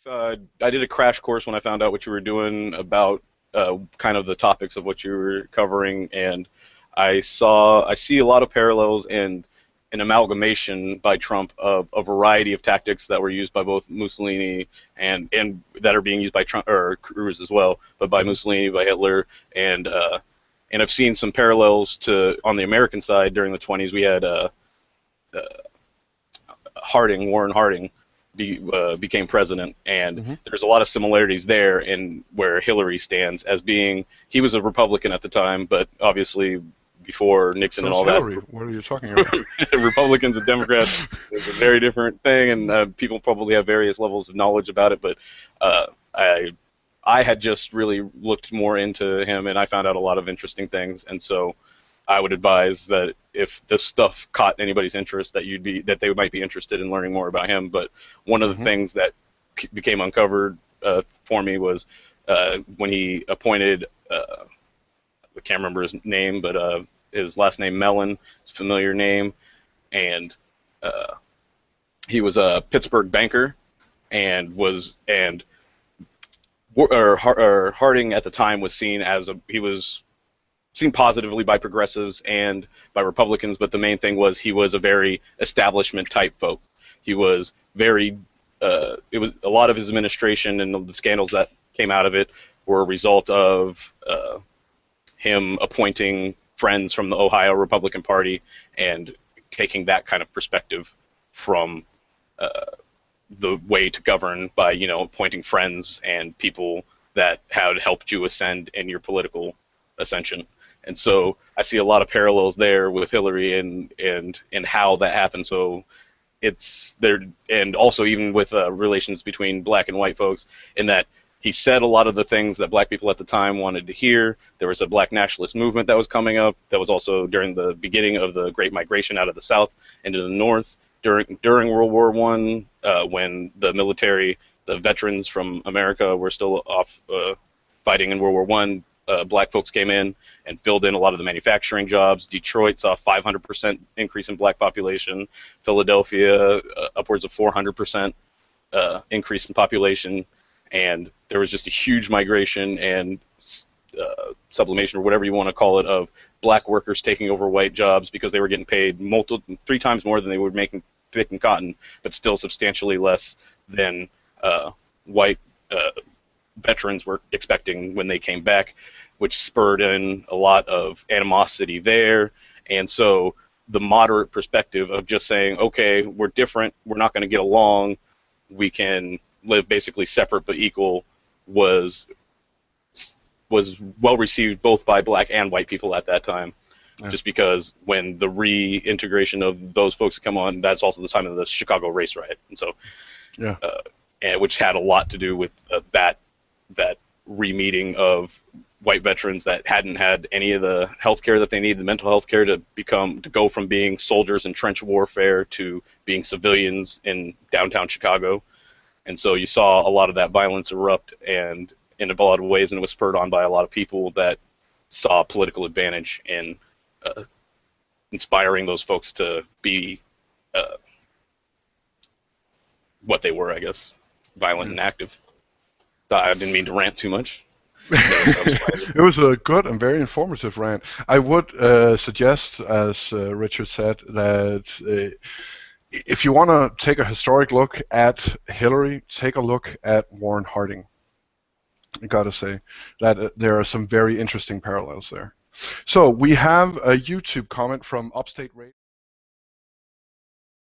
I did a crash course when I found out what you were doing about kind of the topics of what you were covering, and I see a lot of parallels and an amalgamation by Trump of a variety of tactics that were used by both Mussolini and that are being used by Trump or Cruz as well, but by Hmm. Mussolini, by Hitler, and I've seen some parallels to on the American side during the 20s. We had Warren Harding, became president, and Hmm. there's a lot of similarities there in where Hillary stands as being he was a Republican at the time, but obviously before Nixon and So is all that, Hillary. What are you talking about? Republicans and Democrats is a very different thing, and people probably have various levels of knowledge about it. But uh, I I had just really looked more into him, and I found out a lot of interesting things, and so I would advise that if this stuff caught anybody's interest, that they might be interested in learning more about him. But one of the Hmm. things that became uncovered for me was when he appointed I can't remember his name, but his last name Mellon, it's a familiar name, and uh, he was a Pittsburgh banker and was and or Harding at the time was seen as he was seen positively by progressives and by Republicans, but the main thing was he was a very establishment type folk. He was very, it was a lot of his administration and the scandals that came out of it were a result of him appointing friends from the Ohio Republican Party and taking that kind of perspective from uh, the way to govern by, appointing friends and people that had helped you ascend in your political ascension. And Hmm. so I see a lot of parallels there with Hillary and how that happened. So it's there, and also even with relations between black and white folks, in that he said a lot of the things that black people at the time wanted to hear. There was a black nationalist movement that was coming up. That was also during the beginning of the Great Migration out of the South into the North during World War One, when the veterans from America were still off fighting in World War One. Black folks came in and filled in a lot of the manufacturing jobs. Detroit saw a 500% increase in black population. Philadelphia, upwards of 400% increase in population, and there was just a huge migration and sublimation, or whatever you want to call it, of black workers taking over white jobs because they were getting paid three times more than they were making picking cotton, but still substantially less than white veterans were expecting when they came back, which spurred in a lot of animosity there. And so the moderate perspective of just saying, okay, we're different, we're not going to get along, we can live basically separate but equal, was was well received both by black and white people at that time. Yeah. Just because when the reintegration of those folks come on, that's also the time of the Chicago race riot, and so Yeah. which had a lot to do with that re-meeting of white veterans that hadn't had any of the health care that they needed, the mental health care to go from being soldiers in trench warfare to being civilians in downtown Chicago. And so you saw a lot of that violence erupt, and in a lot of ways, and it was spurred on by a lot of people that saw political advantage in uh, inspiring those folks to be uh, what they were, I guess, violent Yeah. and active. I didn't mean to rant too much. That was kind of It was a good and very informative rant. I would suggest, as Richard said, that if you want to take a historic look at Hillary, take a look at Warren Harding. I gotta say that there are some very interesting parallels there. So we have a YouTube comment from Upstate Radio.